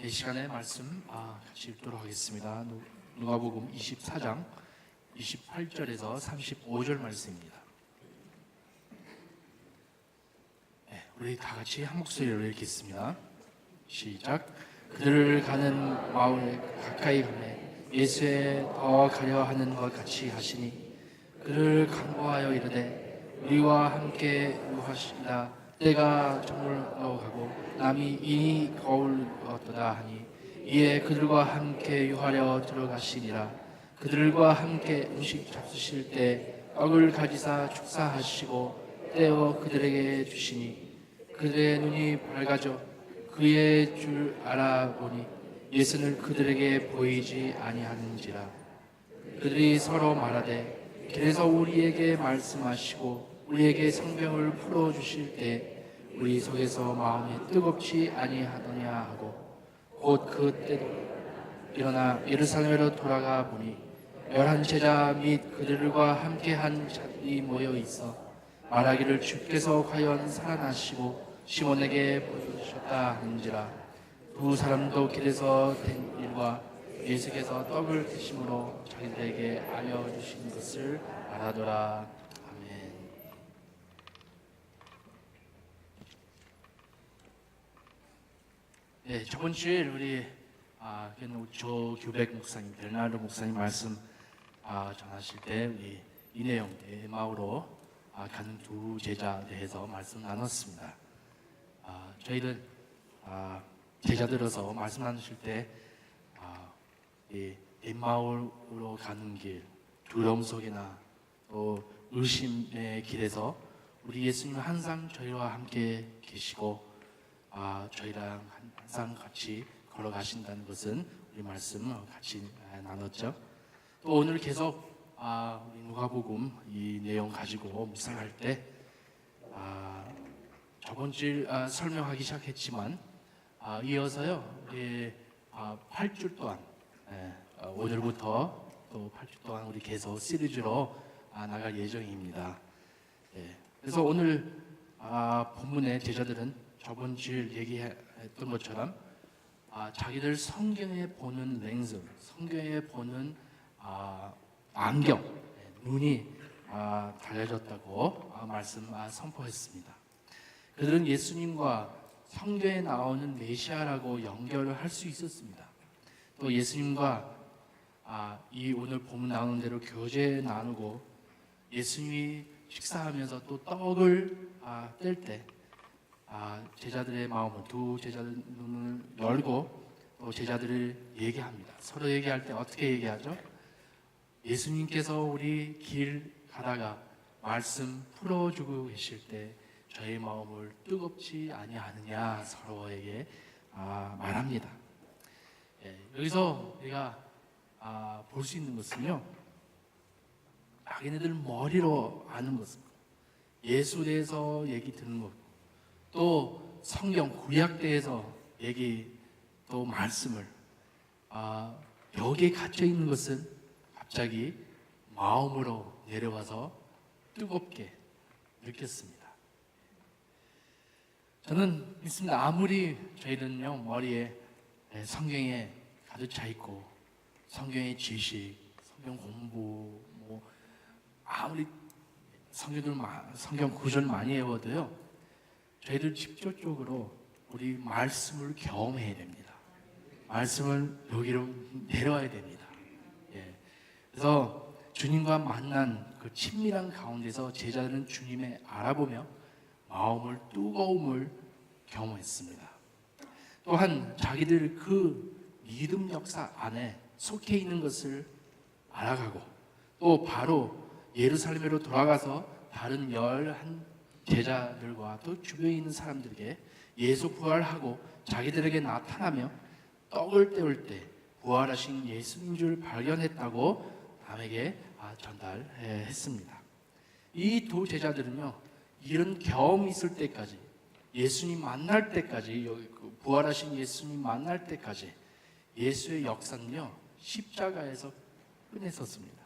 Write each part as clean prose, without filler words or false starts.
이 시간에 말씀 같이 읽도록 하겠습니다. 누가복음 24장 28절에서 35절 말씀입니다. 우리 다 같이 한 목소리로 읽겠습니다. 시작. 그들을 가는 마을에 가까이 가매 예수에 더 가려 하는 것 같이 하시니 그를 간구하여 이르되 우리와 함께 유하시다 때가 저물어 가고 남이 이미 거울었도다 하니 이에 그들과 함께 유하려 들어가시니라. 그들과 함께 음식 잡수실 때 떡을 가지사 축사하시고 떼어 그들에게 주시니 그들의 눈이 밝아져 그의 줄 알아보니 예수는 그들에게 보이지 아니하는지라. 그들이 서로 말하되 길에서 우리에게 말씀하시고 우리에게 성경을 풀어주실 때 우리 속에서 마음이 뜨겁지 아니하더냐 하고 곧 그때도 일어나 예루살렘으로 돌아가 보니 11 제자 및 그들과 함께한 자들이 모여 있어 말하기를 주께서 과연 살아나시고 시몬에게 보여주셨다 하는지라. 두 사람도 길에서 된 일과 예수께서 떡을 드심으로 자기들에게 알려주신 것을 말하더라. 아멘. 네, 저번 주에 우리 조규백 목사님, 베르나르도 목사님 말씀 전하실 때 우리 이 내용 에마우로 가는 두 제자에 대해서 말씀 나눴습니다. 저희들 제자들어서 말씀 나누실 때 엠마오로 가는 길, 두려움 속이나 또 의심의 길에서 우리 예수님은 항상 저희와 함께 계시고 저희랑 항상 같이 걸어가신다는 것은 우리 말씀 같이 나눴죠. 또 오늘 계속 우리 누가복음 이 내용 가지고 묵상할 때 저번 주 설명하기 시작했지만 이어서요 우리 8주 동안 오늘부터 또 8주 동안 우리 계속 시리즈로 나갈 예정입니다. 그래서 오늘 본문의 제자들은 저번 주 얘기했던 것처럼 자기들 성경에 보는 렌즈, 성경에 보는 안경, 눈이 달라졌다고 말씀 선포했습니다. 그들은 예수님과 성경에 나오는 메시아라고 연결을 할 수 있었습니다. 또 예수님과 이 오늘 본문 나오는 대로 교제 나누고 예수님이 식사하면서 또 떡을 뗄 때 제자들의 마음을 두 제자들 눈을 열고 또 제자들을 얘기합니다. 서로 얘기할 때 어떻게 얘기하죠? 예수님께서 우리 길 가다가 말씀 풀어주고 계실 때 저의 마음을 뜨겁지 아니하느냐 서로에게 말합니다. 여기서 우리가 볼 수 있는 것은요, 자기네들 머리로 아는 것은 예수에 대해서 얘기 듣는 것, 또 성경 구약대에서 얘기 또 말씀을 여기에 갇혀 있는 것은 갑자기 마음으로 내려와서 뜨겁게 느꼈습니다. 저는 믿습니다. 아무리 저희는요 머리에 성경에 가득 차 있고 성경의 지식, 성경 공부, 아무리 성경 구절 많이 외워도요 저희들 직접적으로 우리 말씀을 경험해야 됩니다. 말씀을 여기로 내려와야 됩니다. 그래서 주님과 만난 그 친밀한 가운데서 제자들은 주님을 알아보며 마음을 뜨거움을 경험했습니다. 또한 자기들 그 믿음 역사 안에 속해 있는 것을 알아가고 또 바로 예루살렘으로 돌아가서 다른 11 제자들과 또 주변에 있는 사람들에게 예수 부활하고 자기들에게 나타나며 떡을 떼올 때 부활하신 예수님 줄 발견했다고 남에게 전달했습니다. 이 두 제자들은요 이런 경험이 있을 때까지 예수님 만날 때까지 부활하신 예수님 만날 때까지 예수의 역사는요 십자가에서 끝냈었습니다.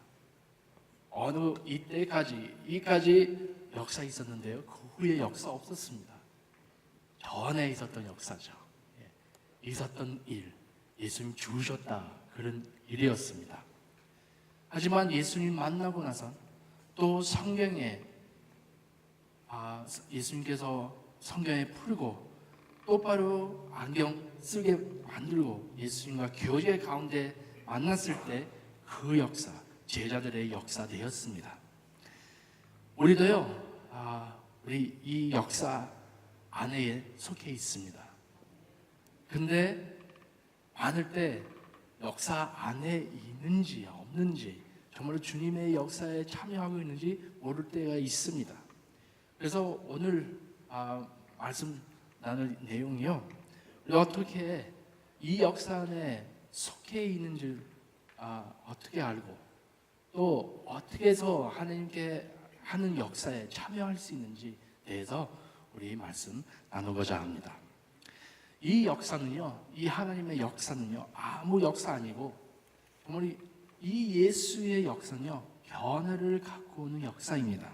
어느 이때까지 역사 있었는데요 그 후에 역사 없었습니다. 전에 있었던 역사죠. 있었던 일, 예수님 주셨다 그런 일이었습니다. 하지만 예수님 만나고 나서 또 성경에 예수님께서 성경에 풀고 똑바로 안경 쓰게 만들고 예수님과 교제 가운데 만났을 때 그 역사, 제자들의 역사 되었습니다. 우리도요, 우리 이 역사 안에 속해 있습니다. 근데 많을 때 역사 안에 있는지 없는지, 정말로 주님의 역사에 참여하고 있는지 모를 때가 있습니다. 그래서 오늘 말씀 나눌 내용이요, 우리 어떻게 이 역사 안에 속해 있는지 어떻게 알고 또 어떻게 해서 하나님께 하는 역사에 참여할 수 있는지 대해서 우리 말씀 나누고자 합니다. 이 역사는요, 이 하나님의 역사는요, 아무 역사 아니고 정말 이 예수의 역사는요, 변화를 갖고 오는 역사입니다.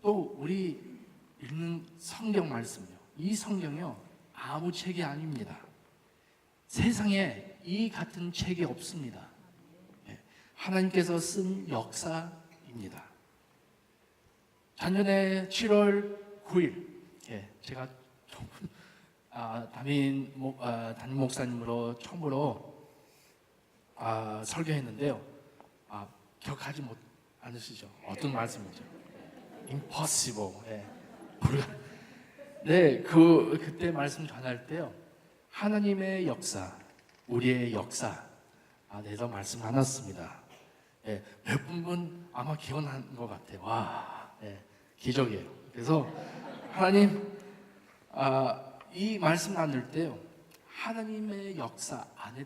또 우리 읽는 성경 말씀요, 이 성경이요, 아무 책이 아닙니다. 세상에 이 같은 책이 없습니다. 하나님께서 쓴 역사입니다. 작년에 7월 9일, 제가 담임 목사님으로 처음으로 설교했는데요. 기억하지 않으시죠? 어떤 말씀이죠? Impossible. 네, 그때 말씀 전할 때요, 하나님의 역사, 우리의 역사 내서 말씀 나눴습니다. 몇 분은 아마 기억나는 것 같아요. 와, 기적이에요. 그래서 하나님, 이 말씀 나눌 때요, 하나님의 역사 안에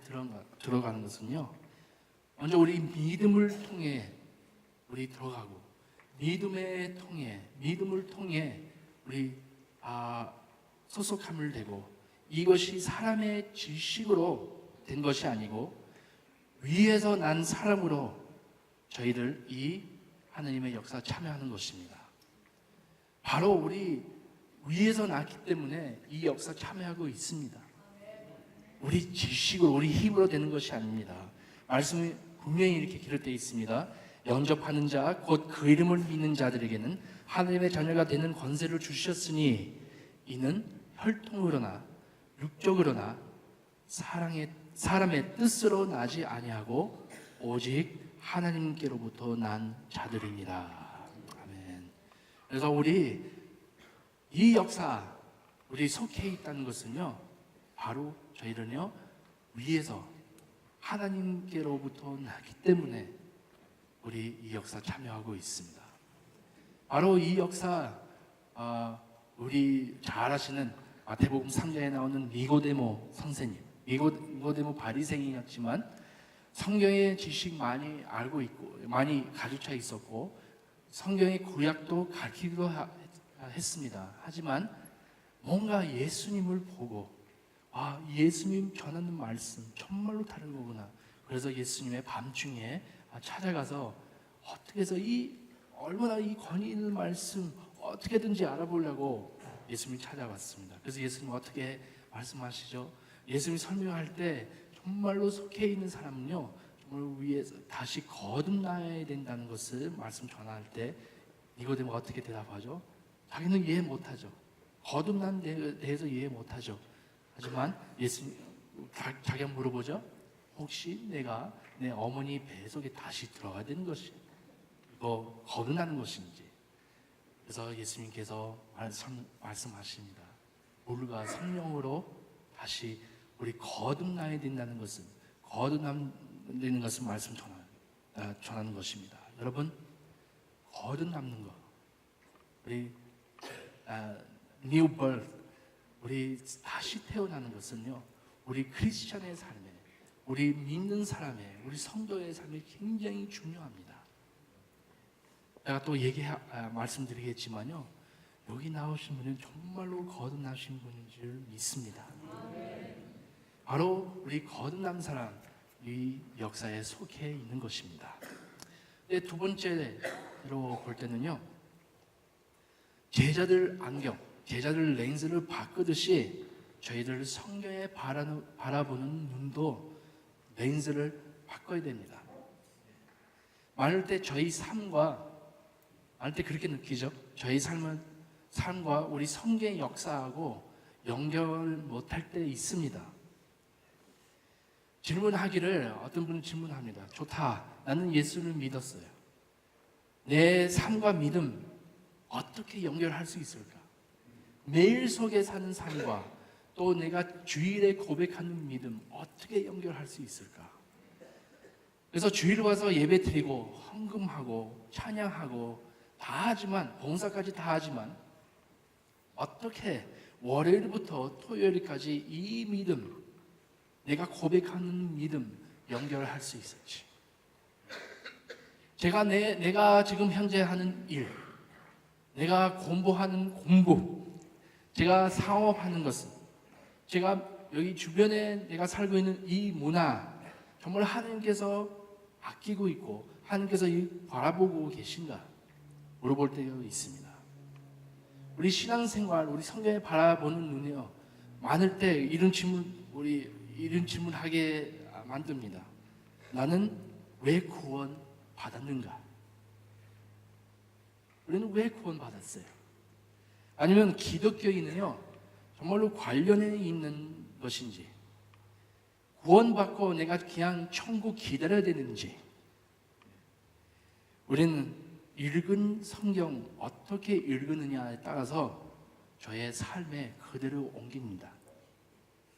들어가는 것은요, 먼저 우리 믿음을 통해 우리 들어가고, 믿음을 통해 우리 소속함을 되고, 이것이 사람의 지식으로 된 것이 아니고 위에서 난 사람으로 저희들 이 하나님의 역사에 참여하는 것입니다. 바로 우리 위에서 났기 때문에 이 역사에 참여하고 있습니다. 우리 지식으로, 우리 힘으로 되는 것이 아닙니다. 말씀이 분명히 이렇게 기록되어 있습니다. 영접하는 자, 곧 그 이름을 믿는 자들에게는 하나님의 자녀가 되는 권세를 주셨으니 이는 혈통으로나 육적으로나 사람의 뜻으로 나지 아니하고 오직 하나님께로부터 난 자들입니다. 아멘. 그래서 우리 이 역사, 우리 속해 있다는 것은요, 바로 저희는요, 위에서 하나님께로부터 나기 때문에 우리 이 역사 참여하고 있습니다. 바로 이 역사, 우리 잘 아시는 마태복음 3장에 나오는 니고데모 선생님, 니고데모 바리새인이었지만 성경의 지식 많이 알고 있고 많이 가지고 차 있었고 성경의 구약도 가르치기도 했습니다. 하지만 뭔가 예수님을 보고 예수님 전하는 말씀 정말로 다른 거구나. 그래서 예수님의 밤중에 찾아가서 어떻게 해서 얼마나 이 권위 있는 말씀 어떻게든지 알아보려고 예수님이 찾아왔습니다. 그래서 예수님 어떻게 말씀하시죠? 예수님이 설명할 때 정말로 속해 있는 사람은요, 정말 위에서 다시 거듭나야 된다는 것을 말씀 전할 때 니고데모 어떻게 대답하죠? 자기는 이해 못하죠. 거듭난 데 대해서 이해 못하죠. 하지만 예수님 자기가 물어보죠. 혹시 내가 내 어머니 뱃속에 다시 들어가야 되는 것이 이거 거듭나는 것인지. 그래서 예수님께서 말씀하십니다. 물과 성령으로 다시 우리 거듭나야 된다는 것은 거듭나는 것을 말씀 전하는 것입니다. 여러분, 거듭나는 것, 우리 new birth, 우리 다시 태어나는 것은요, 우리 크리스천의 삶에, 우리 믿는 사람의, 우리 성도의 삶에 굉장히 중요합니다. 제가 또 말씀드리겠지만요, 여기 나오신 분은 정말로 거듭나신 분인 줄 믿습니다. 바로 우리 거듭난 사람, 이 역사에 속해 있는 것입니다. 두 번째로 볼 때는요, 제자들 렌즈를 바꾸듯이 저희들 성경에 바라보는 눈도 렌즈를 바꿔야 됩니다. 많을 때 저희 삶과 많을 때 그렇게 느끼죠. 저희 삶과 우리 성경의 역사하고 연결 못할 때 있습니다. 질문하기를 어떤 분은 질문합니다. 좋다. 나는 예수를 믿었어요. 내 삶과 믿음 어떻게 연결할 수 있을까? 매일 속에 사는 삶과 또 내가 주일에 고백하는 믿음 어떻게 연결할 수 있을까? 그래서 주일 와서 예배 드리고 헌금하고 찬양하고 다 하지만 봉사까지 다 하지만 어떻게 월요일부터 토요일까지 이 믿음 내가 고백하는 믿음 연결할 수 있을지 내가 지금 현재 하는 일 내가 공부하는 공부 제가 사업하는 것은 제가 여기 주변에 내가 살고 있는 이 문화 정말 하나님께서 아끼고 있고 하나님께서 바라보고 계신가 물어볼 때가 있습니다. 우리 신앙생활, 우리 성경에 바라보는 눈이요 많을 때 이런 질문하게 만듭니다. 나는 왜 구원 받았는가? 우리는 왜 구원 받았어요? 아니면 기독교인은요 정말로 관련해 있는 것인지 구원받고 내가 그냥 천국 기다려야 되는지 우리는 읽은 성경 어떻게 읽느냐에 따라서 저의 삶에 그대로 옮깁니다.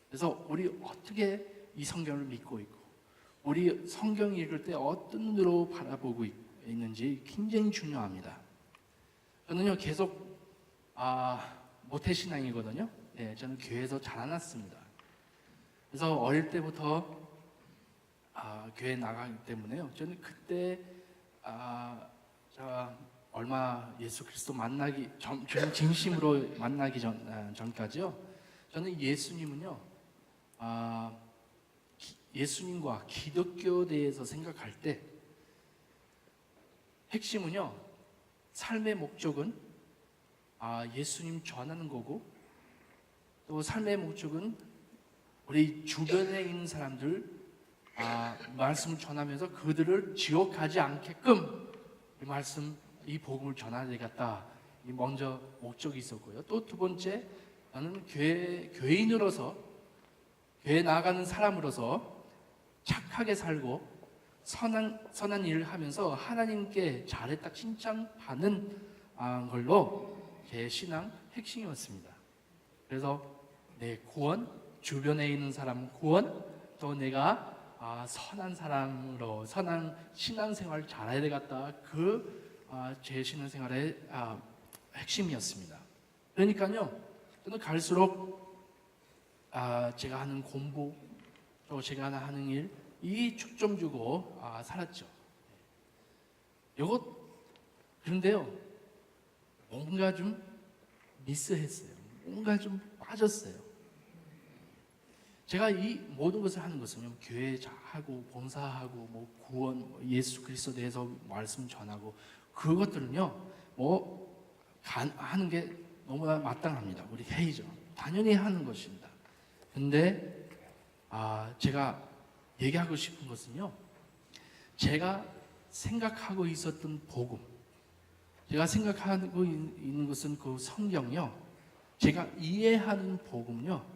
그래서 우리 어떻게 이 성경을 믿고 있고 우리 성경 읽을 때 어떤 눈으로 바라보고 있는지 굉장히 중요합니다. 저는요 계속 모태신앙이거든요. 네, 저는 교회에서 자라났습니다. 그래서 어릴 때부터 교회 나가기 때문에요. 저는 그때 제가 얼마 예수 그리스도 만나기 진심으로 만나기 전까지요. 저는 예수님은요, 예수님과 기독교에 대해서 생각할 때 핵심은요, 삶의 목적은 예수님 전하는 거고 또 삶의 목적은 우리 주변에 있는 사람들 말씀을 전하면서 그들을 지옥 가지 않게끔 이 복음을 전해야 되겠다. 이 먼저 목적이 있었고요. 또 두 번째, 나는 교회인으로서 교회 나아가는 사람으로서 착하게 살고 선한 일을 하면서 하나님께 잘했다 칭찬받는 걸로 제 신앙 핵심이었습니다. 그래서 내 구원, 주변에 있는 사람 구원, 또 내가 선한 사람으로 선한 신앙생활을 잘해야 되겠다. 제 신앙생활의 핵심이었습니다. 그러니까요, 저는 갈수록 제가 하는 공부, 또 제가 하는 일, 이 초점 주고 살았죠. 그런데요, 뭔가 좀 미스했어요. 뭔가 좀 빠졌어요. 제가 이 모든 것을 하는 것은요, 교회 하고 봉사하고 구원, 예수 그리스도에 대해서 말씀 전하고 그것들은요, 하는 게 너무나 마땅합니다. 우리 회의죠. 당연히 하는 것입니다. 근데 제가 얘기하고 싶은 것은요, 제가 생각하고 있었던 복음, 제가 생각하고 있는 것은 그 성경요, 제가 이해하는 복음요,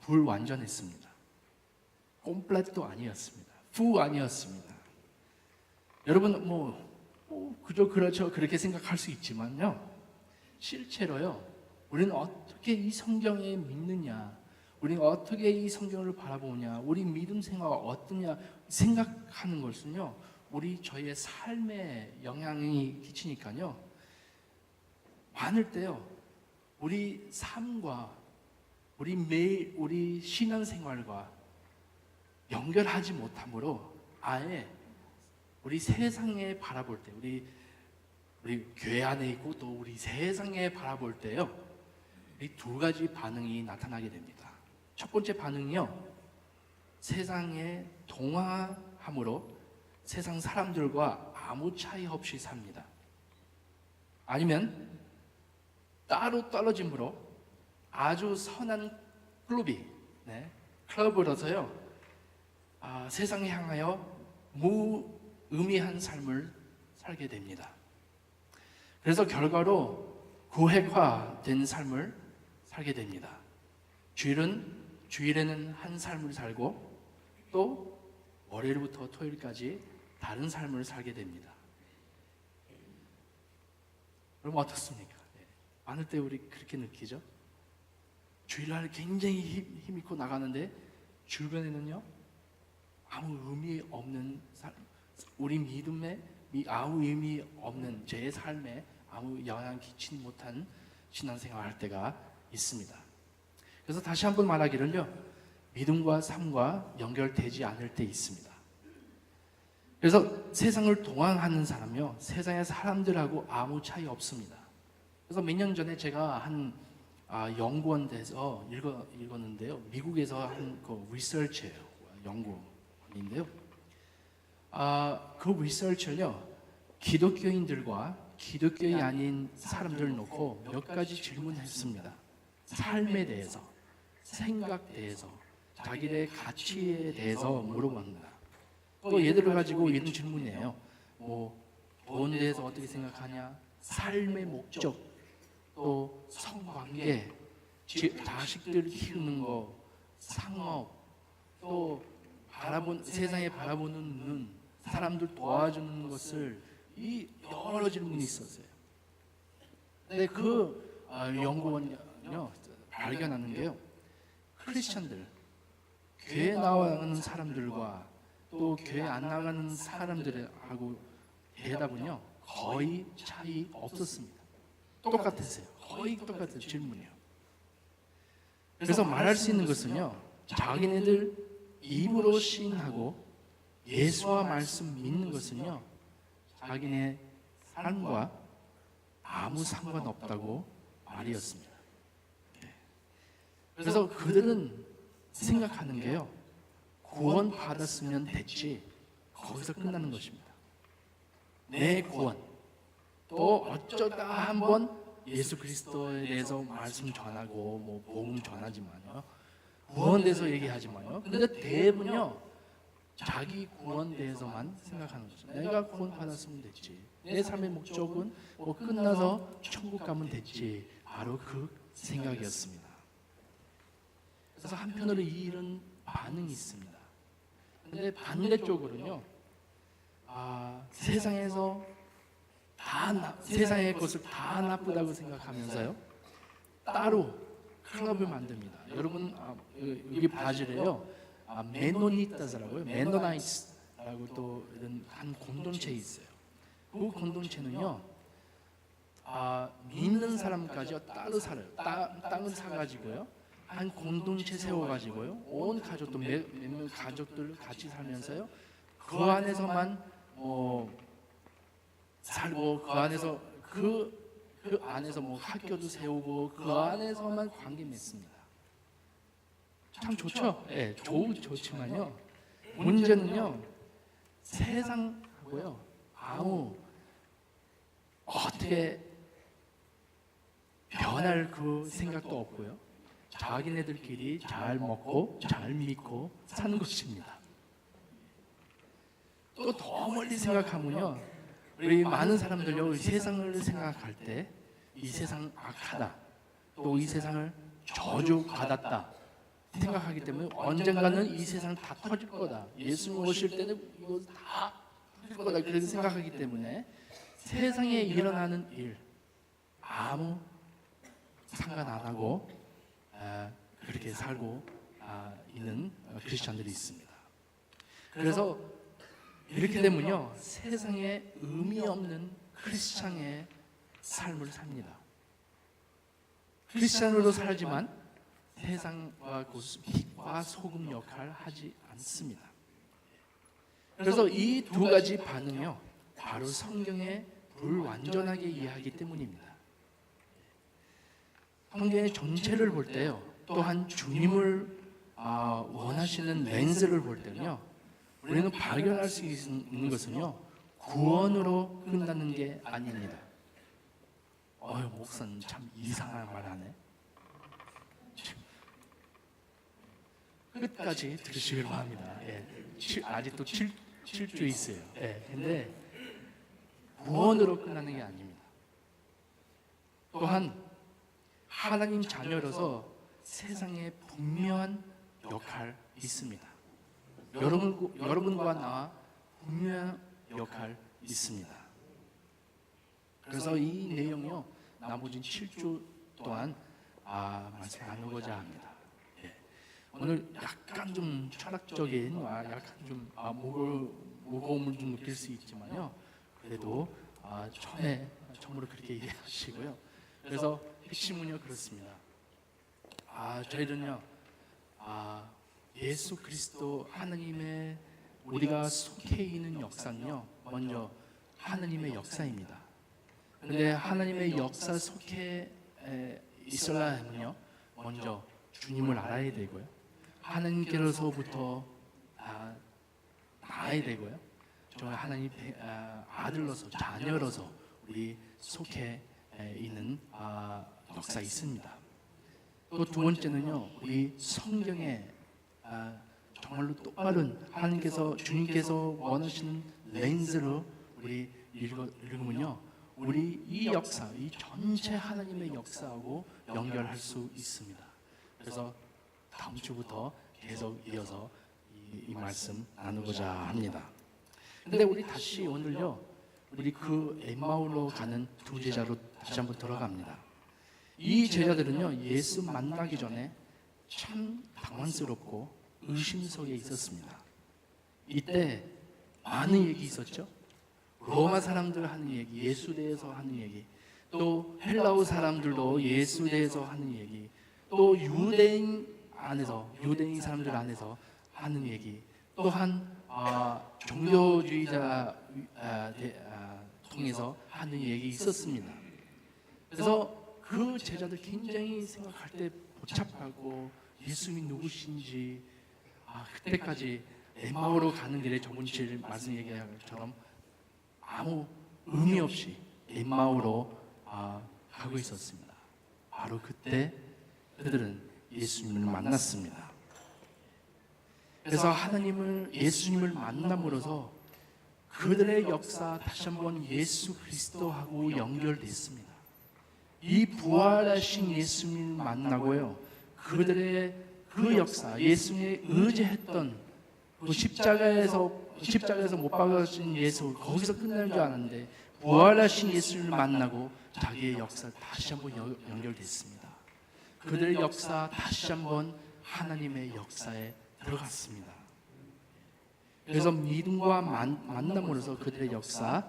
불완전했습니다. 콤플렛도 아니었습니다. 아니었습니다. 여러분 그저 그렇죠 그렇게 생각할 수 있지만요, 실제로요, 우리는 어떻게 이 성경에 믿느냐, 우리는 어떻게 이 성경을 바라보냐, 우리 믿음 생활가 어떠냐 생각하는 것은요, 저희의 삶에 영향이 끼치니까요, 많을 때요, 우리 삶과 우리 신앙생활과 연결하지 못함으로 아예 우리 세상에 바라볼 때, 우리 교회 안에 있고 또 우리 세상에 바라볼 때요, 이 두 가지 반응이 나타나게 됩니다. 첫 번째 반응이요, 세상에 동화함으로 세상 사람들과 아무 차이 없이 삽니다. 아니면 따로 떨어짐으로 아주 선한 클럽으로서요, 세상을 향하여 무의미한 삶을 살게 됩니다. 그래서 결과로 구획화된 삶을 살게 됩니다. 주일에는 한 삶을 살고 또 월요일부터 토요일까지 다른 삶을 살게 됩니다. 그럼 어떻습니까? 많을 때 우리 그렇게 느끼죠? 주일날 굉장히 힘있고 나가는데 주변에는요, 아무 의미 없는 삶, 우리 믿음에 아무 의미 없는 제 삶에 아무 영향 끼치지 못한 신앙생활 할 때가 있습니다. 그래서 다시 한번 말하기를요, 믿음과 삶과 연결되지 않을 때 있습니다. 그래서 세상을 동행하는 사람이요, 세상의 사람들하고 아무 차이 없습니다. 그래서 몇 년 전에 제가 한 연구원에서 읽었는데요, 미국에서 한 그 리서치예요, 연구인데요. 그 리서치를요, 기독교인들과 기독교인이 아닌 사람들을 놓고 몇 가지 질문했습니다. 삶에 대해서, 생각 대해서, 자기의 가치에 대해서 물어봅니다. 또 예들을 가지고 이런 질문이에요. 돈에 대해서 어떻게 생각하냐, 삶의 목적, 또 성관계, 자식들 키우는 거, 상업, 또 세상에 바라보는 눈, 사람들 도와주는 것을, 이 여러 질문이 있었어요. 근데 그 연구원이요, 발견하는 게요, 크리스천들, 교회 나가는 사람들과 또 교회 안 나가는 사람들하고 대답은요, 거의 차이 없었습니다. 똑같았어요. 거의 똑같아요, 질문이요. 그래서 말할 수 있는 것은요, 자기네들 입으로 시인하고 예수와 말씀 믿는 것은요, 자기네 삶과 아무 상관없다고 말이었습니다. 그래서 그들은 생각하는 게요, 구원 받았으면 됐지, 거기서 끝나는 것입니다. 내 구원, 또 어쩌다 한번 예수 그리스도에 대해서 말씀 전하고 복음 전하지만요, 구원에 대해서 얘기하지만요, 근데 대부분요, 자기 구원에 대해서만 생각하는 거죠. 내가 구원 받았으면 됐지, 내 삶의 목적은 끝나서 천국 가면 됐지, 바로 그 생각이었습니다. 그래서 한편으로 이런 반응이 있습니다. 근데 반대쪽으로는요, 세상에서 세상의 것을 다 나쁘다고 생각하면서요, 따로 클럽을 만듭니다. 여러분, 여기 브라질에요, 메노니타스라고요, 메노나이트라고 또 이런 한 공동체 있어요. 그 공동체는요, 믿는 사람까지 따로 살아요. 땅을 사가지고요, 한 공동체 세워가지고요, 온 가족도 몇몇 가족들 같이 살면서요, 그 안에서만 살고, 그 안에서 학교도 세우고, 그 안에서만 관계 맺습니다. 참 좋죠? 네, 좋지만요, 문제는요, 세상하고요, 아무 어떻게 변할 그 생각도 없고요, 자기네들끼리 잘 먹고 잘 믿고 사는 것입니다. 또 더 멀리 생각하면요, 우리 많은 사람들요, 세상을 생각할 때 이 세상 악하다, 또 이 세상을 저주받았다 생각하기 때문에 언젠가는 이 세상 다 터질 거다, 예수님 오실 때는 이거 다 터질 거다, 그렇게 생각하기 때문에 세상에 일어나는 일 아무 상관 안 하고 그렇게 살고 있는 크리스천들이 있습니다. 그래서 이렇게 되면요, 세상에 의미 없는 크리스천의 삶을 삽니다. 크리스천으로 살지만 세상과 빛과 소금 역할을 하지 않습니다. 그래서 이 두 가지 반응이요, 바로 성경에 불완전하게 이해하기 때문입니다. 성경의 전체를 볼 때요, 또한 주님을 원하시는 렌즈를 볼 때는요, 우리는 발견할 수 있는 것은요, 구원으로 끝나는 게 아닙니다. 목사님 참 이상한 말 하네. 끝까지 들으시길 바랍니다. 예. 아직도 7주 있어요. 예. 근데 구원으로 끝나는 게 아닙니다. 또한 하나님 자녀로서 세상에 분명한 역할 있습니다. 여러분과 나와 분명한 역할 있습니다. 그래서 이 내용요 나머지 7주 동안 말씀 나누고자 합니다. 예. 오늘 약간 좀 철학적인 약간 좀 무거움을 좀 느낄 수 있지만요. 그래도 처음으로 그렇게 이해하시고요. 그래서 핵심은요 그렇습니다. 저희는요 예수 그리스도 하나님의 우리가 속해 있는 역사는요 먼저 하나님의 역사입니다. 그런데 하나님의 역사 속에 있으려면요 먼저 주님을 알아야 되고요, 하나님께로서부터 나아야 되고요, 저 하나님 아들로서 자녀로서 우리 속해 있는 역사 있습니다. 또 두 번째는요 우리 성경에 정말로 똑바른 주님께서 원하시는 렌즈로 우리 읽으면요 우리 이 역사, 이 전체 하나님의 역사하고 연결할 수 있습니다. 그래서 다음 주부터 계속 이어서 이 말씀 나누고자 합니다. 근데 우리 다시 오늘요 우리 그 엠마오로 가는 두 제자로 다시 한번 들어갑니다. 이 제자들은요 예수 만나기 전에 참 당황스럽고 의심 속에 있었습니다. 이때 많은 얘기 있었죠. 로마 사람들 하는 얘기, 예수 대해서 하는 얘기, 또 헬라어 사람들도 예수 대해서 하는 얘기, 또 유대인 사람들 안에서 하는 얘기, 또한 종교주의자 통해서 하는 얘기 있었습니다. 그래서 그 제자들 굉장히 생각할 때 복잡하고 예수님이 누구신지 그때까지 엠마오로 가는 길에 정문실 말씀 얘기한 것처럼 아무 의미 없이 엠마오로 가고 있었습니다. 바로 그때 그들은 예수님을 만났습니다. 그래서 예수님을 만남으로써 그들의 역사 다시 한번 예수 그리스도하고 연결됐습니다. 이 부활하신 예수님을 만나고요 그들의 그 역사, 예수님이 의지했던 그 십자가에서 못 박아진 예수, 거기서 끝나는 줄 알았는데 부활하신 예수를 만나고 자기의 역사 다시 한번 연결됐습니다. 그들의 역사 다시 한번 하나님의 역사에 들어갔습니다. 그래서 믿음과 만남으로서 그들의 역사,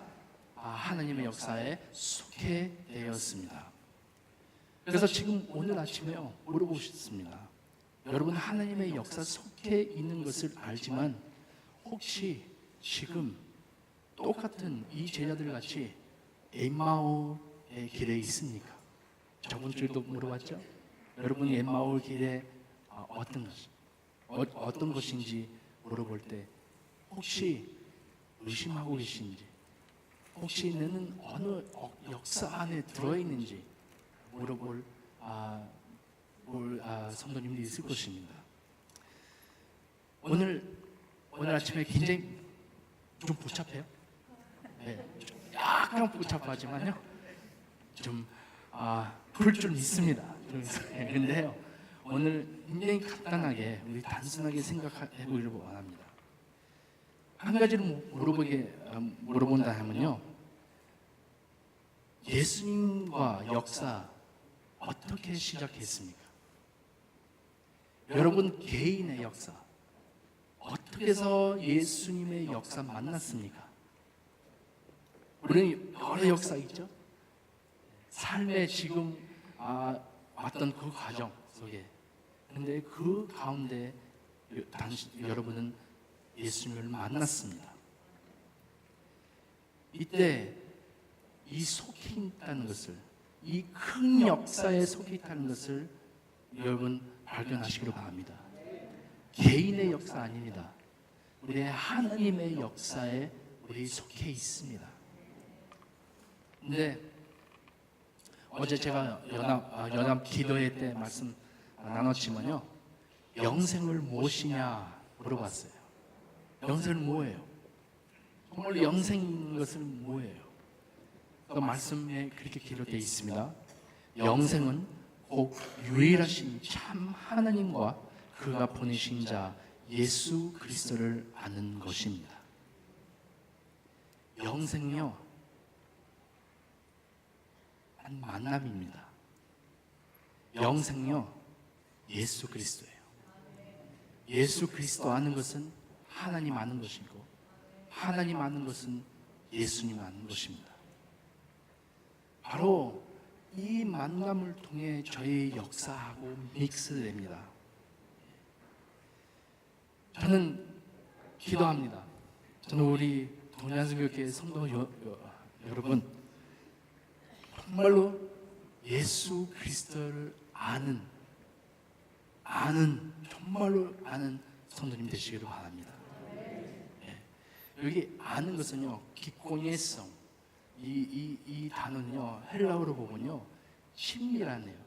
하나님의 역사에 속해 되었습니다. 그래서 지금 오늘 아침에요 물어보고 싶습니다. 여러분 하나님의 역사 속해 있는 것을 알지만 혹시 지금 똑같은 이 제자들 같이 엠마오의 길에 있습니까? 저번 주에도 물어봤죠? 여러분이 엠마오 길에 어떤 것인지 물어볼 때 혹시 의심하고 계신지, 혹시 너는 어느 역사 안에 들어있는지 물어볼 성도님들이 있을 것입니다. 오늘 아침에 굉장히 좀 복잡해요. 네, 약간 복잡하지만요, 좀 풀 줄 믿습니다. 그런데요, 오늘 굉장히 간단하게 우리 단순하게 생각해 보기를 원합니다. 한 가지를 물어본다 하면요, 예수님과 역사 어떻게 시작했습니까? 여러분 개인의 역사 어떻게 해서 예수님의 역사 만났습니까? 우리는 여러 역사 있죠. 삶에 지금 왔던 그 과정 속에, 그런데 그 가운데 여러분은 예수님을 만났습니다. 이때 이 속해 있다는 것을, 이 큰 역사에 속해 있다는 것을 여러분 발견하시기를 바랍니다. 개인의 역사 아닙니다. 우리의 하나님의 역사에 우리 속해 있습니다. 근데 어제 제가 연합 기도회 때 말씀 나눴지만요, 영생을 무엇이냐 물어봤어요. 영생은 뭐예요? 정말 영생인 것은 뭐예요? 그 말씀에 그렇게 기록되어 있습니다. 영생은 곧 유일하신 참 하나님과 그가 보내신 자 예수 그리스도를 아는 것입니다. 영생요, 한 만남입니다. 영생요, 예수 그리스도예요. 예수 그리스도 아는 것은 하나님 아는 것이고, 하나님 아는 것은 예수님 아는 것입니다. 바로 이 만남을 통해 저희 역사하고 믹스됩니다. 저는 기도합니다. 저는 우리 동양성교회 성도 여러분, 정말로 예수 그리스도를 정말로 아는 성도님 되시기를 바랍니다. 여기 아는 것은요, 기코니에성, 이 단어는요, 헬라어로 보면요, 친밀하네요.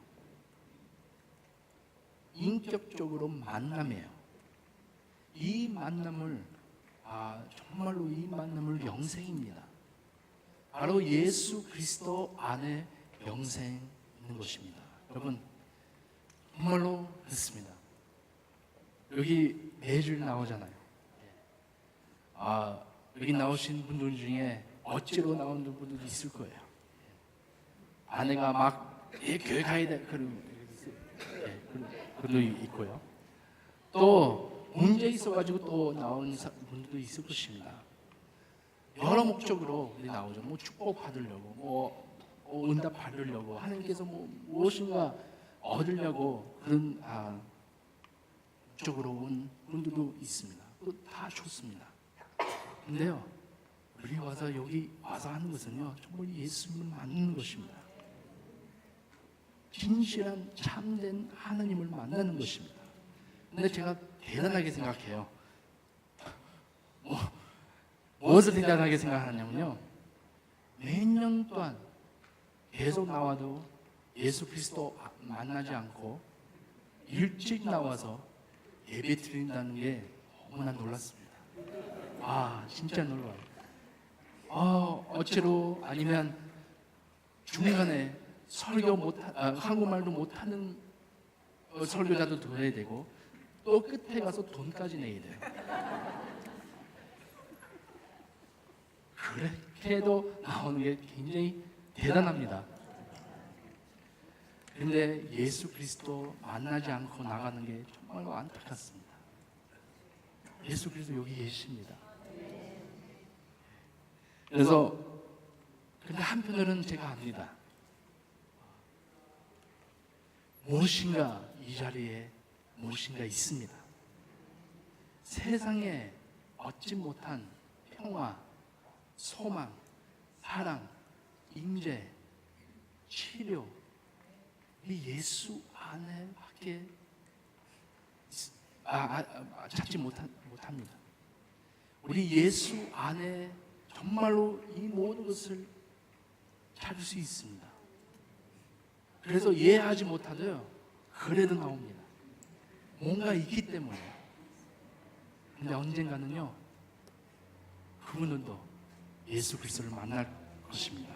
인격적으로 만남이에요. 이 만남을 정말로 이 만남을 영생입니다. 바로 예수 그리스도 안에 영생 있는 것입니다. 여러분, 정말로 그렇습니다. 여기 매주 나오잖아요. 여기 나오신 분들 중에 어찌로 나오는 분들도 있을 거예요. 아내가 막 교회 가야 돼 그런 분도 있고요. 또 문제 있어가지고 또 나오는 분들도 있을 것입니다. 여러 목적으로 우리 나오죠. 뭐 축복 받으려고, 뭐 응답 받으려고, 하나님께서 뭐 무엇인가 얻으려고 그런 목적으로 온 분들도 있습니다. 또 다 좋습니다. 근데요, 우리 와서 여기 와서 하는 것은요, 정말 예수님을 만나는 것입니다. 진실한 참된 하나님을 만나는 것입니다. 근데 제가 대단하게 생각해요. 무엇을 대단하게 생각하냐면요, 몇 년 동안 계속 나와도 예수 그리스도 만나지 않고 일찍 나와서 예배 드린다는 게 너무나 놀랐습니다. 진짜 놀라워요. 어째로, 아니면 중간에 한국말도 못하는 설교자도 들어야 되고, 또 끝에 가서 돈까지 내야 돼요. 그렇게도 나오는 게 굉장히 대단합니다. 그런데 예수 그리스도 만나지 않고 나가는 게 정말 안타깝습니다. 예수 그리스도 여기 계십니다. 그래서 근데 한편으로는 제가 압니다. 무엇인가 이 자리에 무엇인가 있습니다. 세상에 얻지 못한 평화, 소망, 사랑, 임재, 치료, 이 예수 안에밖에 찾지 못합니다. 우리 예수 안에 정말로 이 모든 것을 찾을 수 있습니다. 그래서 이해하지 못하도요, 그래도 나옵니다. 뭔가 있기 때문에. 근데 언젠가는요, 그분들도 예수 그리스도를 만날 것입니다.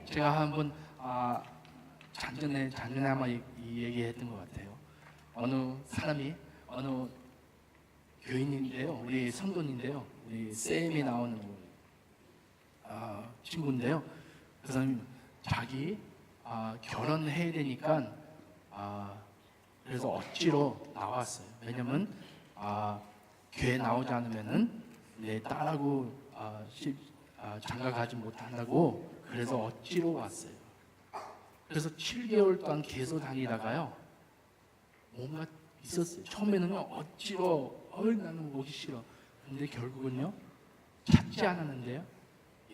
제가 한번 작년에 아마 이 얘기했던 것 같아요. 어느 사람이, 어느 교인인데요, 우리 성도인데요, 우리 쌤이 나오는 친구인데요, 그 사람이 자기 결혼해야 되니까 그래서 억지로 나왔어요. 왜냐면 교회 나오지 않으면은 내 딸하고 장가 가지 못한다고, 그래서 억지로 왔어요. 그래서 7개월 동안 계속 다니다가요, 뭔가 있었어요. 처음에는요, 억지로 나는 오기 싫어. 근데 결국은요, 찾지 않았는데요,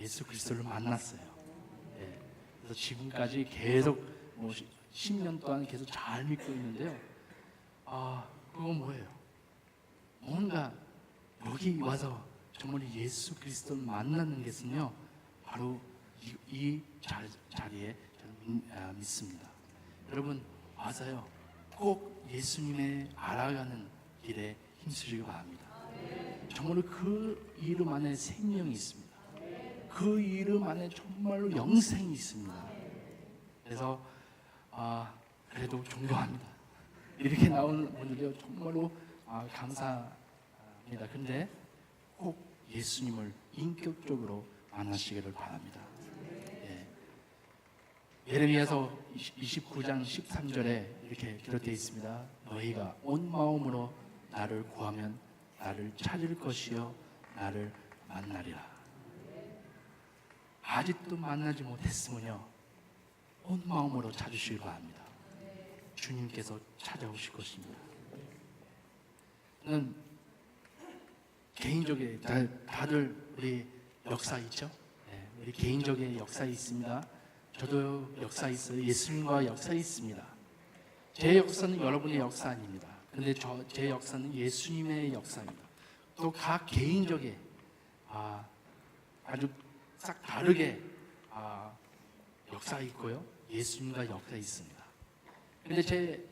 예수 그리스도를 만났어요. 그래서 지금까지 계속 10년 동안 계속 잘 믿고 있는데요. 그건 뭐예요? 뭔가 여기 와서 정말 예수 그리스도를 만나는 것은요, 바로 이 자리에 저는 믿습니다. 여러분 와서요, 꼭 예수님의 알아가는 길에 힘쓰시기 바랍니다. 정말로 그 이름 안에 생명이 있습니다. 그 이름 안에 정말로 영생이 있습니다. 그래서 그래도 존경합니다. 이렇게 나오는 분들이 정말로 감사합니다. 근데 꼭 예수님을 인격적으로 만나시기를 바랍니다. 예레미야서 29장 13절에 이렇게 기록되어 있습니다. 너희가 온 마음으로 나를 구하면 나를 찾을 것이요 나를 만나리라. 아직도 만나지 못했으면요, 온 마음으로 찾으시기 바랍니다. 주님께서 찾아오실 것입니다. 저는 개인적인 다들 우리 역사 있죠? 우리 개인적인 역사 있습니다. 저도 역사 있어요. 예수님과 역사 있습니다. 제 역사는 여러분의 역사 아닙니다. 근데 제 역사는 예수님의 역사입니다. 또 각 개인적인 아주 싹 다르게 역사 있고요. 예수님과 역사 있습니다. 근데 제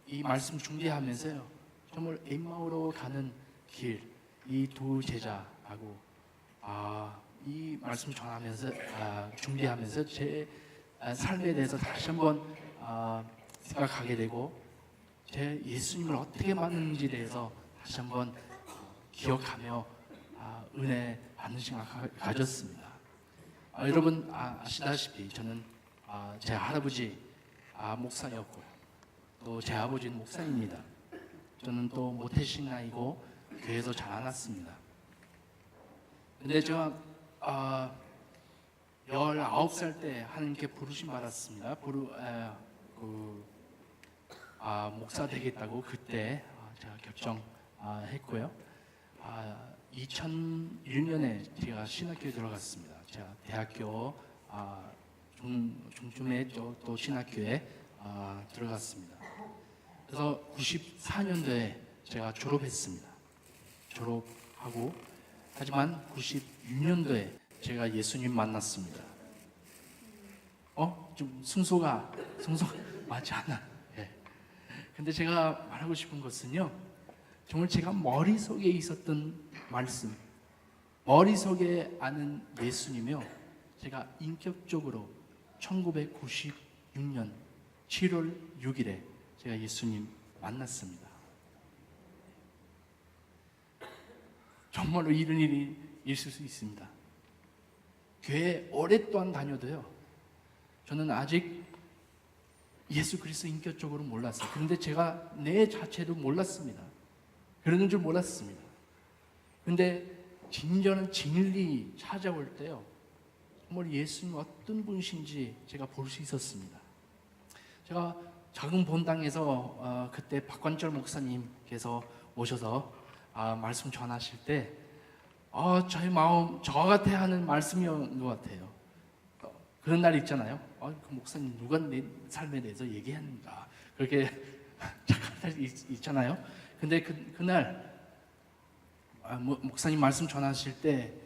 이 말씀 준비하면서요, 정말 엠마오로 가는 길, 이 두 제자하고 이 말씀 전하면서 준비하면서 제 삶에 대해서 다시 한번 생각하게 되고, 제 예수님을 어떻게 만났는지에 대해서 다시 한번 기억하며 은혜 받는 시간 가졌습니다. 여러분 아시다시피 저는 제 할아버지 목사였고요. 또 제 아버지는 목사입니다. 저는 또 모태신앙이고 교회에서 자라났습니다. 근데 제가 19살 때 하나님께 부르심 받았습니다. 목사 되겠다고 그때 제가 결정했고요. 2001년에 제가 신학교에 들어갔습니다. 제가 대학교 중쯤에 또 신학교에 들어갔습니다. 그래서 94년도에 제가 졸업했습니다. 졸업하고, 하지만 96년도에 제가 예수님 만났습니다. 좀 순서가 맞지 않아. 근데 제가 말하고 싶은 것은요, 정말 제가 머릿속에 있었던 말씀, 머릿속에 아는 예수님이요, 제가 인격적으로 1996년 7월 6일에 제가 예수님 만났습니다. 정말로 이런 일이 있을 수 있습니다. 교회 오랫동안 다녀도요, 저는 아직 예수 그리스도 인격적으로 몰랐어요. 그런데 제가 내 자체도 몰랐습니다. 그러는 줄 몰랐습니다. 근데 진정한 진리 찾아올 때요, 정말 예수님 어떤 분이신지 제가 볼 수 있었습니다. 제가 작은 본당에서 그때 박관철 목사님께서 오셔서 말씀 전하실 때 저의 마음 저 같아 하는 말씀이었던 것 같아요. 그런 날 있잖아요. 그 목사님 누가 내 삶에 대해서 얘기하는가, 그렇게 착한 날 있잖아요. 근데 그날 목사님 말씀 전하실 때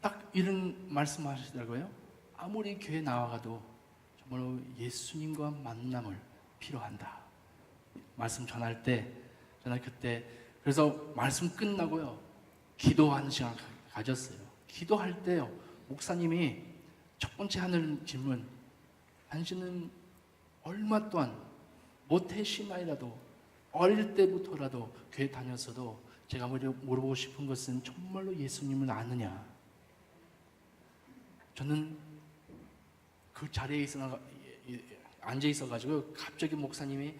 딱 이런 말씀하시더라고요. 아무리 교회 나와가도 정말로 예수님과 만남을 필요한다. 말씀 전할 때 저는 그때 그래서 말씀 끝나고요, 기도하는 시간 가졌어요. 기도할 때요, 목사님이 첫 번째 하는 질문, 당신은 얼마 동안 모태신앙이라도 어릴 때부터라도 교회 다녔어도 제가 물어보고 싶은 것은 정말로 예수님을 아느냐. 저는 그 자리에 앉아 있어가지고 갑자기 목사님이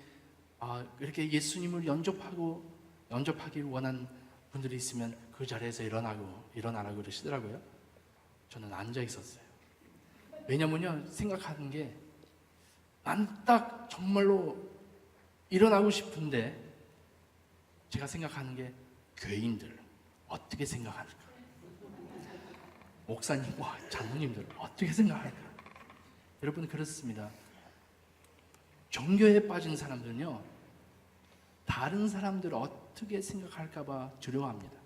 이렇게 예수님을 영접하기를 원하는 분들이 있으면 그 자리에서 일어나라고 그러시더라고요. 저는 앉아 있었어요. 왜냐면요, 생각하는 게 난 딱 정말로 일어나고 싶은데 제가 생각하는 게 교인들 어떻게 생각할까? 목사님과 장로님들 어떻게 생각할까? 여러분 그렇습니다. 종교에 빠진 사람들은요, 다른 사람들 어떻게 생각할까봐 두려워합니다.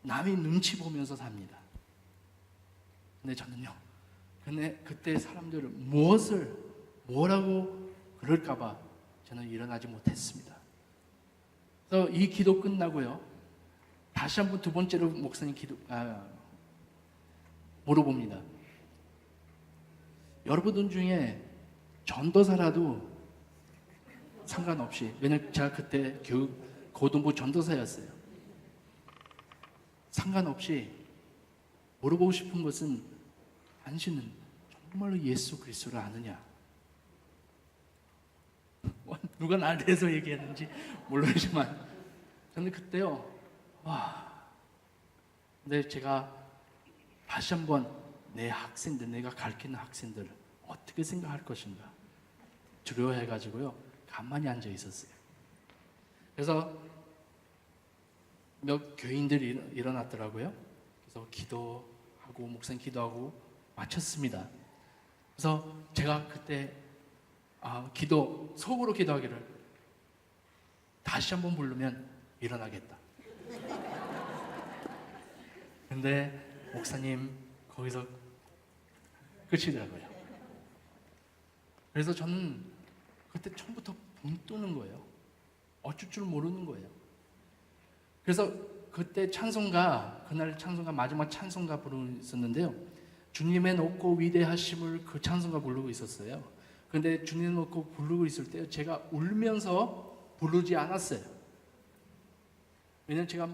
남의 눈치 보면서 삽니다. 근데 저는요, 그때 사람들을 뭐라고 그럴까봐 저는 일어나지 못했습니다. 그래서 이 기도 끝나고요. 다시 한번 두 번째로 목사님 물어봅니다. 여러분들 중에 전도사라도 상관없이, 왜냐면 제가 그때 고등부 전도사였어요. 상관없이 물어보고 싶은 것은, 당신은 정말로 예수 그리스도를 아느냐? 누가 나에 대해서 얘기했는지 모르지만 저는 그때요, 근데 제가 다시 한번 내 학생들, 내가 가르치는 학생들 어떻게 생각할 것인가 두려워해가지고요, 가만히 앉아 있었어요. 그래서 몇 교인들이 일어났더라고요. 그래서 기도하고, 목사님 기도하고 마쳤습니다. 그래서 제가 그때 속으로 기도하기를, 다시 한번 부르면 일어나겠다. 근데 목사님 거기서 끝이더라고요. 그래서 저는 그때 처음부터 붕 뜨는 거예요. 어쩔 줄 모르는 거예요. 그래서 그때 그날 찬송가 마지막 찬송가 부르고 있었는데요. 주님의 높고 위대하심을 그 찬송가 부르고 있었어요. 그런데 주님 놓고 부르고 있을 때 제가 울면서 부르지 않았어요. 왜냐면 제가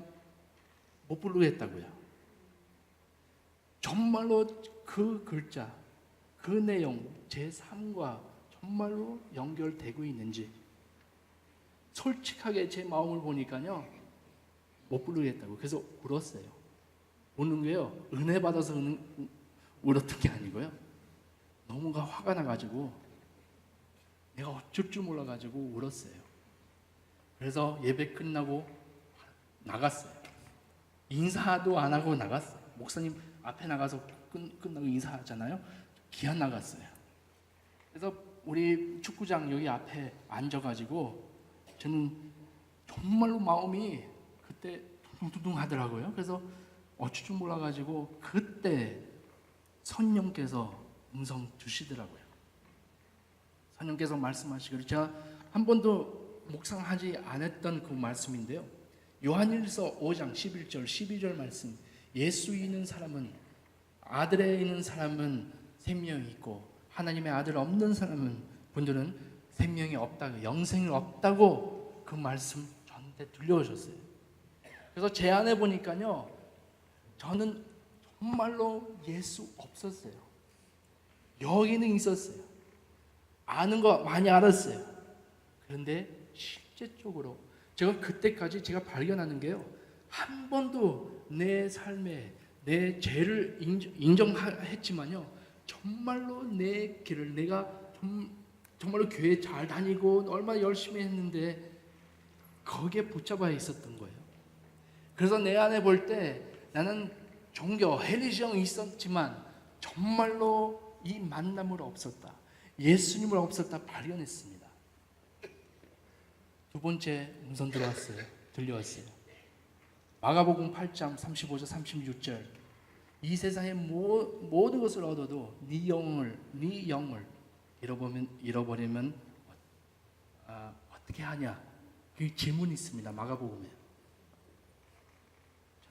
못 부르겠다고요. 정말로 그 글자, 그 내용, 제 삶과 정말로 연결되고 있는지 솔직하게 제 마음을 보니까요, 못 부르겠다고. 그래서 울었어요. 우는 게요, 은혜 받아서 울었던 게 아니고요, 너무가 화가 나가지고 내가 어쩔 줄 몰라가지고 울었어요. 그래서 예배 끝나고 나갔어요. 인사도 안 하고 나갔어요. 목사님 앞에 나가서 끝나고 인사하잖아요. 기한 나갔어요. 그래서 우리 축구장 여기 앞에 앉아가지고 저는 정말로 마음이 그때 둥둥둥 하더라고요. 그래서 어쩔 줄 몰라가지고 그때 성령께서 음성 주시더라고요. 성령께서 말씀하시기를, 제가 한 번도 묵상하지 않았던 그 말씀인데요. 요한일서 5장 11절 12절 말씀, 예수 있는 사람은, 아들에 있는 사람은 생명이 있고 하나님의 아들 없는 분들은 생명이 없다고, 영생이 없다고 그 말씀 저한테 들려오셨어요. 그래서 제 안에 보니까요, 저는 정말로 예수 없었어요. 여기는 있었어요. 아는 거 많이 알았어요. 그런데 실제적으로 제가 그때까지 제가 발견하는 게요, 한 번도 내 삶에 내 죄를 인정했지만요, 정말로 내 길을, 내가 정말로 교회 잘 다니고 얼마나 열심히 했는데 거기에 붙잡아 있었던 거예요. 그래서 내 안에 볼 때 나는 종교, 헬리정이 있었지만 정말로 이 만남을 없었다, 예수님을 없었다 발견했습니다. 두 번째 음성 들려왔어요. 마가복음 8장 35절 36절, 이 세상의 모든 것을 얻어도 네 영을 잃어버리면 어떻게 하냐, 그 질문이 있습니다. 마가복음에.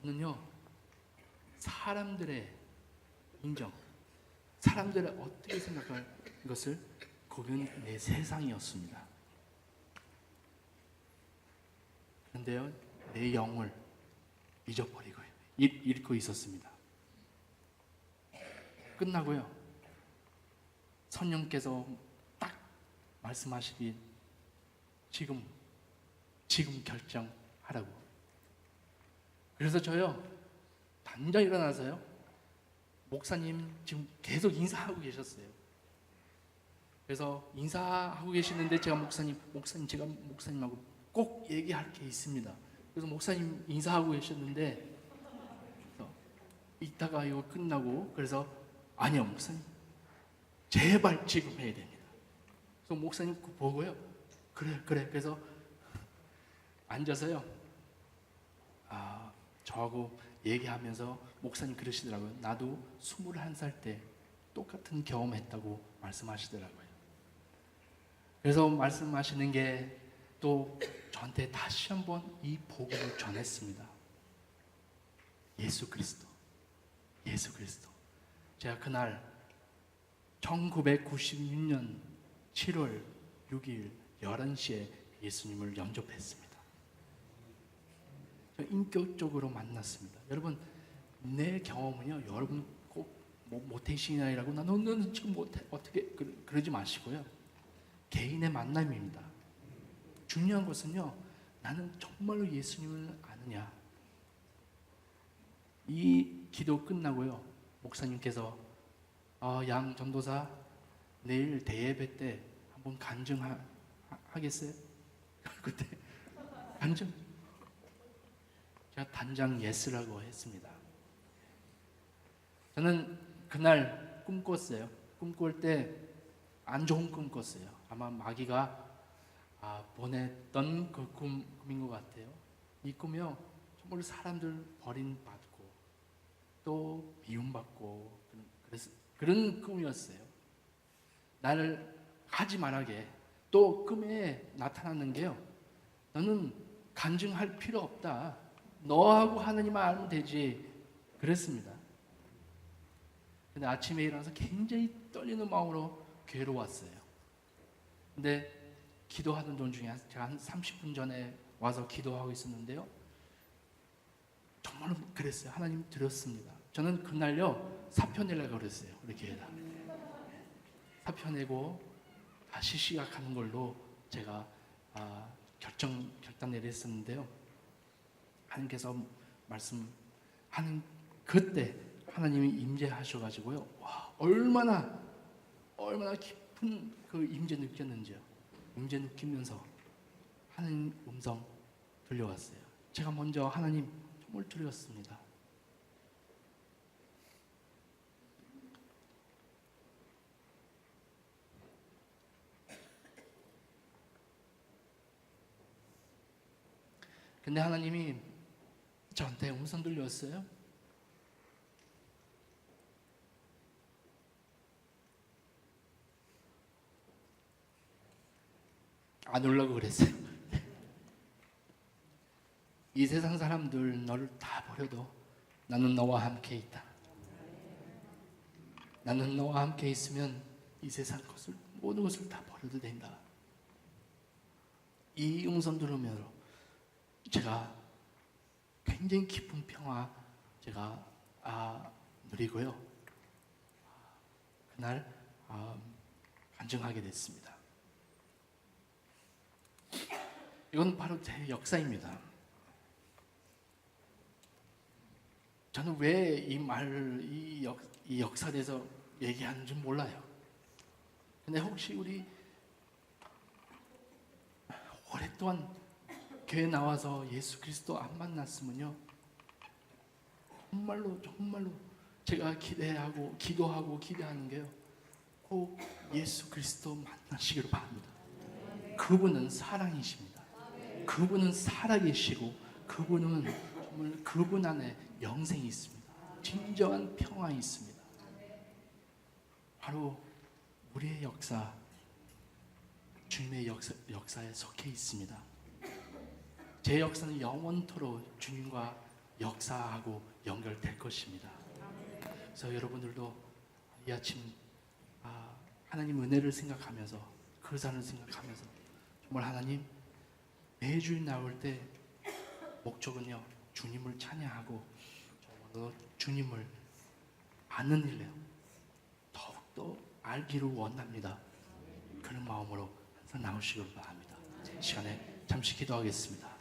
저는요, 사람들의 인정, 사람들이 어떻게 생각할 것을, 거기는 내 세상이었습니다. 그런데요, 내 영을 잊어버리고 잃고 있었습니다. 끝나고요, 성령께서 딱 말씀하시기, 지금 결정하라고. 그래서 저요, 당장 일어나서요, 목사님 지금 계속 인사하고 계셨어요. 그래서 인사하고 계시는데 제가 제가 목사님하고 꼭 얘기할 게 있습니다. 그래서 목사님 인사하고 계셨는데, 이따가 이거 끝나고, 그래서 아니요 목사님, 제발 지금 해야 됩니다. 그래서 목사님 보고요, 그래. 그래서 앉아서요, 저하고 얘기하면서 목사님 그러시더라고요. 나도 21살 때 똑같은 경험했다고 말씀하시더라고요. 그래서 말씀하시는 게 또 저한테 다시 한번 이 복음을 전했습니다. 예수 그리스도, 예수 그리스도. 제가 그날 1996년 7월 6일 11시에 예수님을 영접했습니다. 저 인격적으로 만났습니다. 여러분, 내 경험은요, 여러분 꼭 모태신앙이라고 너는 지금 못해 어떻게 그러지 마시고요. 개인의 만남입니다. 중요한 것은요, 나는 정말로 예수님을 아느냐. 이 기도 끝나고요, 목사님께서 양 전도사 내일 대예배 때 한번 간증하겠어요? 그때 간증 제가 단장 예스라고 했습니다. 저는 그날 꿈꿨어요. 꿈꿀 때 안 좋은 꿈 꿨어요. 아마 마귀가 보냈던 그 꿈인 것 같아요. 이 꿈이요, 정말 사람들 버림받고 또 미움받고 그런 꿈이었어요. 나를 하지 말라게. 또 꿈에 나타나는 게요, 너는 간증할 필요 없다. 너하고 하느님만 알면 되지. 그랬습니다. 근데 아침에 일어나서 굉장히 떨리는 마음으로 교회로 왔어요. 근데 기도하던 도중에 제가 한 30분 전에 와서 기도하고 있었는데요, 정말로 그랬어요. 하나님 드렸습니다. 저는 그날요, 사표 내려고 그랬어요. 우리 교회에다 사표 내고 다시 시작하는 걸로 제가 결단 내렸었는데요, 하나님께서 말씀하는 그때 하나님이 임재하셔가지고요, 와, 얼마나 깊은 그 임재 느꼈는지요. 임재 느끼면서 하나님 음성 들려왔어요. 제가 먼저 하나님 정말 드렸습니다. 근데 하나님이 저한테 음성 들렸어요. 안 오려고 그랬어요. 이 세상 사람들 너를 다 버려도 나는 너와 함께 있다. 나는 너와 함께 있으면 이 세상 것을, 모든 것을 다 버려도 된다. 이 음성 들으면 제가 굉장히 깊은 평화 제가 누리고요, 그날 간증하게 됐습니다. 이건 바로 제 역사입니다. 저는 왜 이 말을 이 역사에 대해서 얘기하는지 몰라요. 근데 혹시 우리 오랫동안 교회 나와서 예수 그리스도 안 만났으면요, 정말로 제가 기도하고 기대하는 게요, 꼭 예수 그리스도 만나시기를 바랍니다. 그분은 사랑이십니다. 그분은 살아계시고 그분은 정말 그분 안에 영생이 있습니다. 진정한 평화가 있습니다. 바로 우리의 역사, 주님의 역사에 속해 있습니다. 제 역사는 영원토록 주님과 역사하고 연결될 것입니다. 그래서 여러분들도 이 아침 하나님 은혜를 생각하면서, 그사를 생각하면서, 정말 하나님 매주 나올 때 목적은요, 주님을 찬양하고 정말로 주님을 아는 일로 더욱더 알기를 원합니다. 그런 마음으로 항상 나오시길 바랍니다. 시간에 잠시 기도하겠습니다.